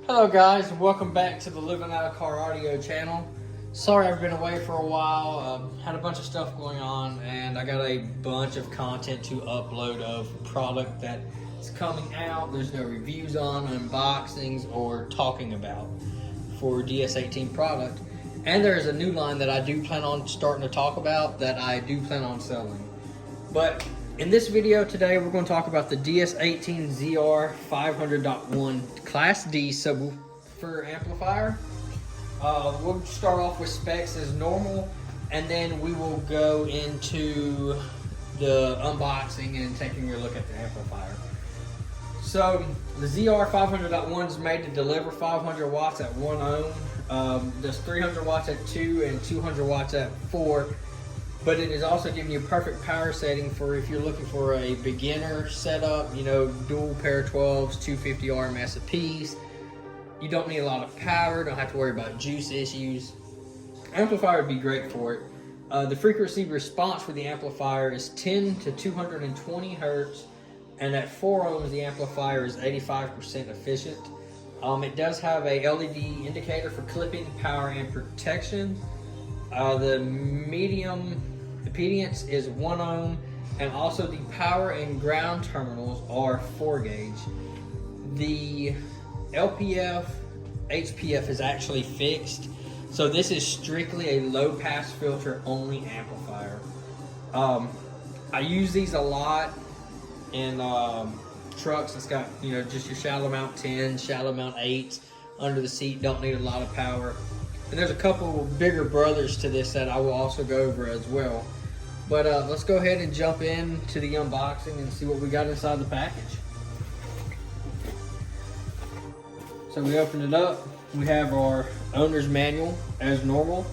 Hello guys, and welcome back to the Living Out of Car Audio channel. Sorry I've been away for a while, had a bunch of stuff going on, and I got a bunch of content to upload of product that is coming out. There's no reviews on, unboxings, or talking about for Ds18 product. And there's a new line that I do plan on starting to talk about that I do plan on selling. But in this video today, we're going to talk about the Ds18 ZR500.1 Class D Subwoofer amplifier. We'll start off with specs as normal, and then we will go into the unboxing and taking a look at the amplifier. So the ZR500.1 is made to deliver 500 watts at 1 ohm. Does 300 watts at 2 and 200 watts at 4. But it is also giving you a perfect power setting for if you're looking for a beginner setup, you know, dual pair of 12s, 250 RMS a piece. You don't need a lot of power, don't have to worry about juice issues. Amplifier would be great for it. The frequency response for the amplifier is 10 to 220 hertz, and at 4 ohms the amplifier is 85% efficient. It does have a LED indicator for clipping, power, and protection. The medium impedance is 1 ohm, and also the power and ground terminals are 4 gauge. The LPF, HPF is actually fixed, so this is strictly a low pass filter only amplifier. I use these a lot in trucks. It's got, you know, just your shallow mount 10, shallow mount 8 under the seat, don't need a lot of power. And there's a couple bigger brothers to this that I will also go over as well. But let's go ahead and jump into the unboxing and see what we got inside the package. So we open it up. We have our owner's manual as normal.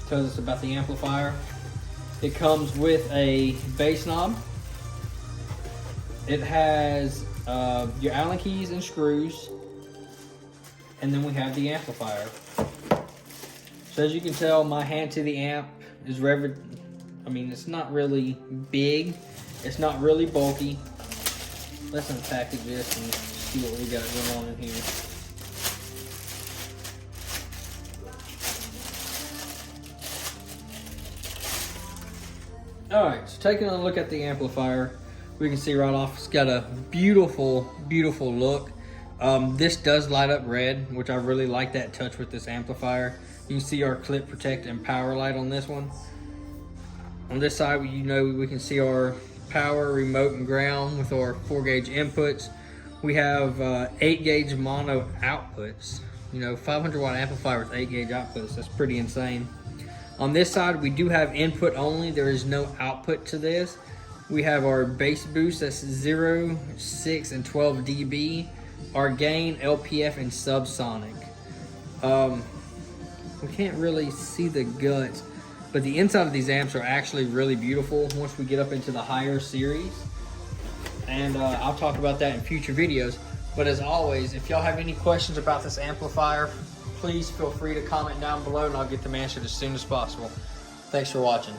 Tells us about the amplifier. It comes with a bass knob. It has your Allen keys and screws. And then we have the amplifier. So as you can tell, my hand to the amp is it's not really big. It's not really bulky. Let's unpackage this and see what we got going on in here. Alright, so taking a look at the amplifier, we can see right off it's got a beautiful, beautiful look. This does light up red, which I really like that touch with this amplifier. You can see our clip protect and power light on this one. On this side, you know, we can see our power, remote, and ground with our 4 gauge inputs. We have 8 gauge mono outputs. You know, 500 watt amplifier with 8 gauge outputs, that's pretty insane. On this side, we do have input only. There is no output to this. We have our bass boost, that's 0, 6, and 12 dB. Our gain, LPF, and subsonic. We can't really see the guts, but the inside of these amps are actually really beautiful once we get up into the higher series. And I'll talk about that in future videos. But as always, if y'all have any questions about this amplifier, please feel free to comment down below and I'll get them answered as soon as possible. Thanks for watching.